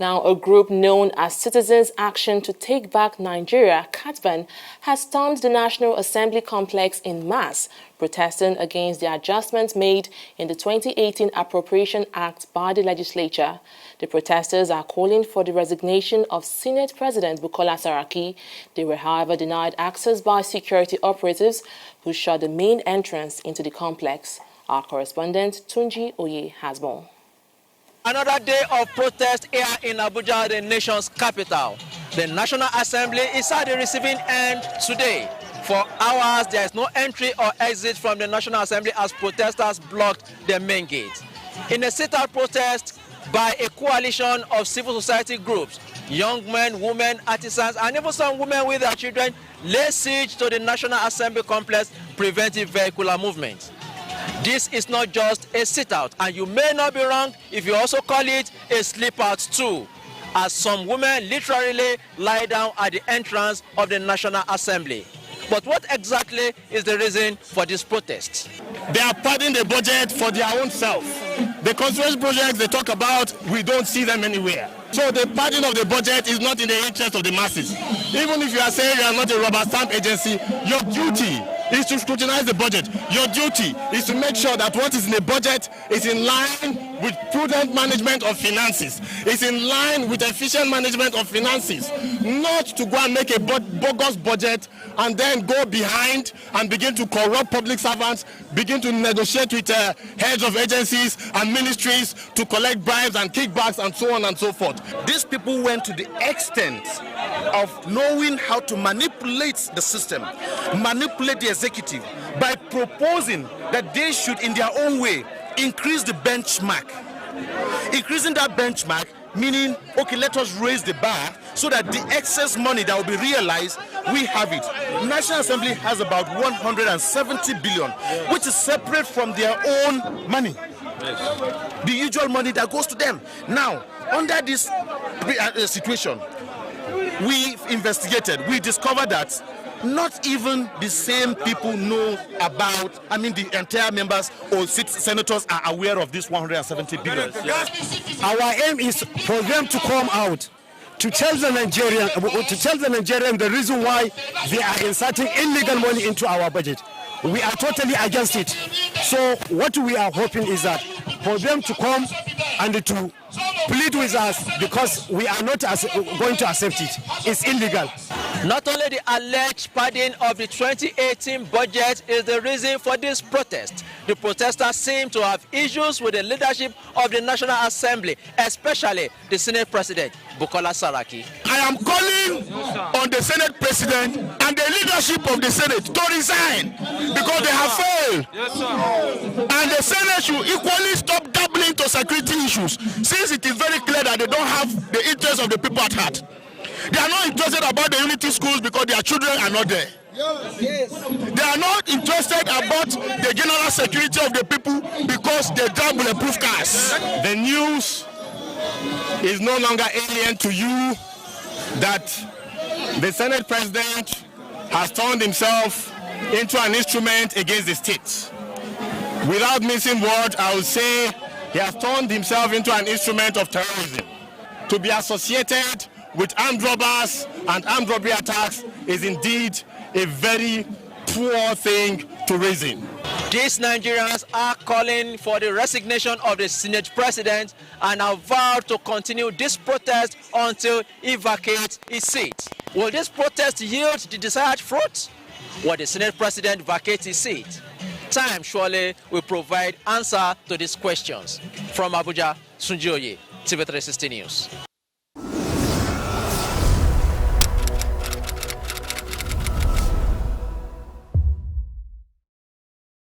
Now, a group known as Citizens Action to Take Back Nigeria, CATBAN, has stormed the National Assembly complex in mass, protesting against the adjustments made in the 2018 Appropriation Act by the legislature. The protesters are calling for the resignation of Senate President Bukola Saraki. They were, however, denied access by security operatives who shut the main entrance into the complex. Our correspondent, Tunji Oye, has more. Another day of protest here in Abuja, the nation's capital. The National Assembly is at the receiving end today. For hours, there is no entry or exit from the National Assembly as protesters blocked the main gate. In a sit-out protest by a coalition of civil society groups, young men, women, artisans, and even some women with their children lay siege to the National Assembly complex, preventing vehicular movement. This is not just a sit-out, and you may not be wrong if you also call it a sleep-out too, as some women literally lie down at the entrance of the National Assembly. But what exactly is the reason for this protest? They are padding the budget for their own self. The constituency projects they talk about, we don't see them anywhere. So the padding of the budget is not in the interest of the masses. Even if you are saying you are not a rubber stamp agency, your duty is to scrutinize the budget. Your duty is to make sure that what is in the budget is in line with prudent management of finances. It's in line with efficient management of finances. Not to go and make a bogus budget and then go behind and begin to corrupt public servants, begin to negotiate with heads of agencies and ministries to collect bribes and kickbacks and so on and so forth. These people went to the extent of knowing how to manipulate the system, manipulate the executive by proposing that they should, in their own way, increase the benchmark. Increasing that benchmark meaning, okay, let us raise the bar so that the excess money that will be realized, we have it. National Assembly has about 170 billion, which is separate from their own money. The usual money that goes to them. Now, under this situation, we investigated, we discovered that not even the same people know about, the entire members or senators are aware of this 170 billion. Our aim is for them to come out to tell the Nigerian the reason why they are inserting illegal money into our budget. We are totally against it. So what we are hoping is that for them to come and to plead with us, because we are not going to accept it. It's illegal. Not only the alleged padding of the 2018 budget is the reason for this protest. The protesters seem to have issues with the leadership of the National Assembly, especially the Senate President, Bukola Saraki. I am calling on the Senate President and the leadership of the Senate to resign because they have failed. Yes, sir. And the Senate should equally stop dabbling to security issues, since it is very clear that they don't have the interests of the people at heart. They are not interested about the unity schools because their children are not there. Yes. They are not interested about the general security of the people because they drive bulletproof cars. The news is no longer alien to you that the Senate President has turned himself into an instrument against the state. Without missing words, I would say he has turned himself into an instrument of terrorism. To be associated with armed robbers and armed robbery attacks is indeed a very poor thing to reason. These Nigerians are calling for the resignation of the Senate President and have vowed to continue this protest until he vacates his seat. Will this protest yield the desired fruit? Will the Senate President vacate his seat? Time surely will provide answer to these questions. From Abuja, Tunji Oye, TV360 News.